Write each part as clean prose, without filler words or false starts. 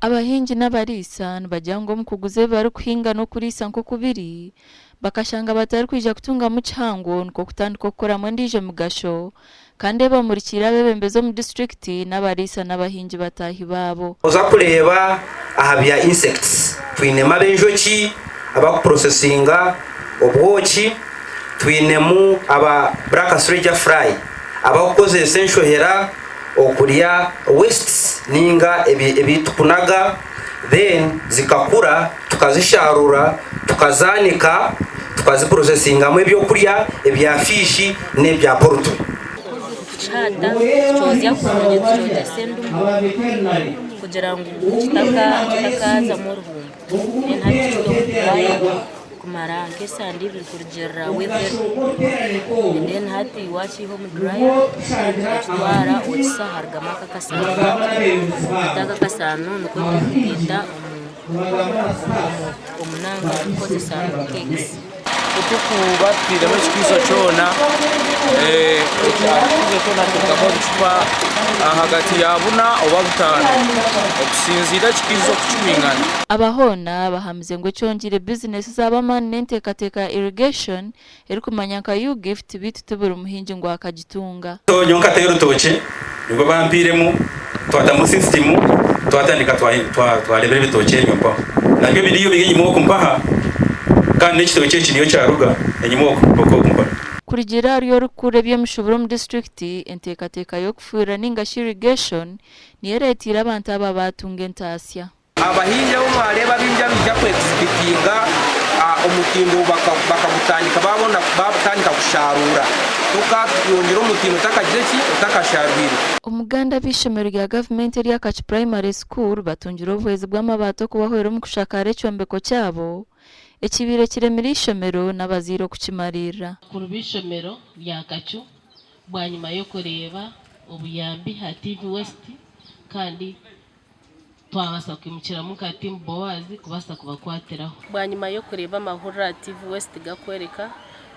abahingi n'abarisa bagira ngo mukuguze bari kuhinga no kurisa nko kubiri bakashanga batari kwija kutunga mu cyango nko kutandika gukora mu ndije mugasho kandi bamurikira bebembezo mu district n'abarisa n'abahingi batahi babo uza kureba ahabya insects twinema benjoki aba processinga obwoki twinemu aba black soldier fly aba koze essential hera okulia wastes ninga ebitukunaga then zikakura tukazisharura tukazanika tukaziprocessinga mu byo kurya ebya fishi n'ebya porto chata chozya kuronye chota sendu kugira ngo kitakaza mu ruhumbu ntacyo kumara kesandi bikurjera weather and then hati wachi home dryer twara utsa hargamaka kasana daga kasano nuko twita umunanga koze sana cakes utukubatira bachikiso chona ikizo chona tukamo chupa hagati yabuna obabutana okusinzira chikizo kuchumingana abahona bahamze ngo cyongire business z'abamani n'entekateka irrigation eri kumanyanka you gift bitutebura umuhingi ngo akagitunga nyonka tero toche ngo bampiremu twatamu system twatandika twarebera bitoche nyompa nabyo biriyo biginyimo kumpaha kandi n'ikitoche kiriyo cyaruga enyimo kumpa kurigira ariyo rukure by'umushoboro mu district entekateka yo kufura n'ingashi irrigation niyeretira abantu aba batunga entasya abahinja bo mareba binja bijya kwexhibitinga umutindo bakagutandika babona babutandika kusharura tukayongera umutindo takagireki utakasharwira umuganda bishomero rya government eri akachi primary school batungira ubuhezi bw'amabato kubahwera mu kushakare cyombeko cyabo ekibire kiremira ishomero n'abaziro kukimarira ku bishomero rya Kacu bwanyuma yo kureba ubuyambi ha TV West kandi twabasa kwimukira mu Team Boaz kubasa kubakwatiraho bwanyuma yo kureba amahurura TV West gakwereka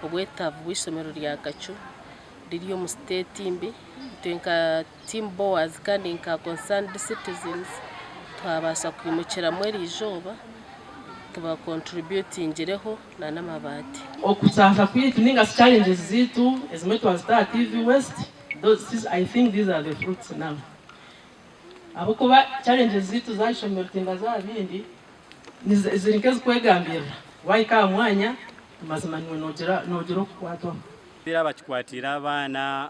ubwetavu bw'ishomero rya Kacu ririyo mu state imbi twenka Team Boaz kandi nka concerned citizens twabasa kwimukira muri rijoba tuba contributing ireho na namabati okutsaka kwitu ninga challenges zitu ezimwe start TV West I think these are the fruits now abo kuba challenges zitu zashomera tinga za bindi zirikeze kwegambira waika mwanya mazimanwe nogero kwatwa bira bakikwatira abana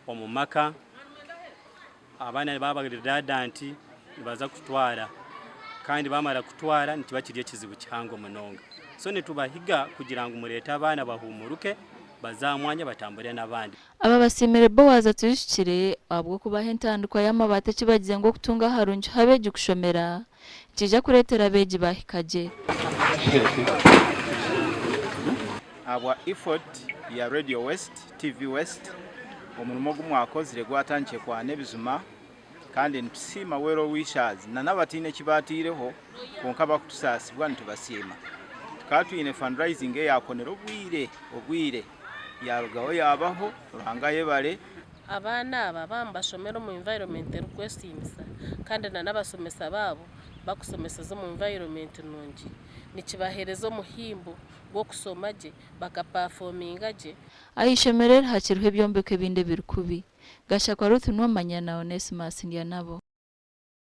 omumaka abana baba redundant baza kutwara kandi bamara kutwara ntibakiriye kizibu cyango munonga so nitubahiga kugira ngo mureta abana bahumuruke bazamwanya batambure n'abandi aba basimire Boaz tuyishikire abwo kubaha entandukwa y'amabate kibagize ngo kutunga harunje habeje kushomera kija kuretera beji bahikaje abwa effort ya Radio West TV West omurimo gumwakozire gwatangiye kwa nebizuma kandi ntusima wero wishazi na nabatine kibatireho konka bakutusasibwa ntubasima tukatwine fundraising yakonero obwire yarugaho yabaho urangaye bare abana aba bambashomero mu environment requestimisa kandi na nabasomesa babo bakusomesa mu environment nongi nikibaherezo muhimbo bwo kusomaje bakaperformingaje ayishemerera hakiruhe byombeke binde birikubi gasha kwa Ruth n'amanya na Onesimus ndiya nabo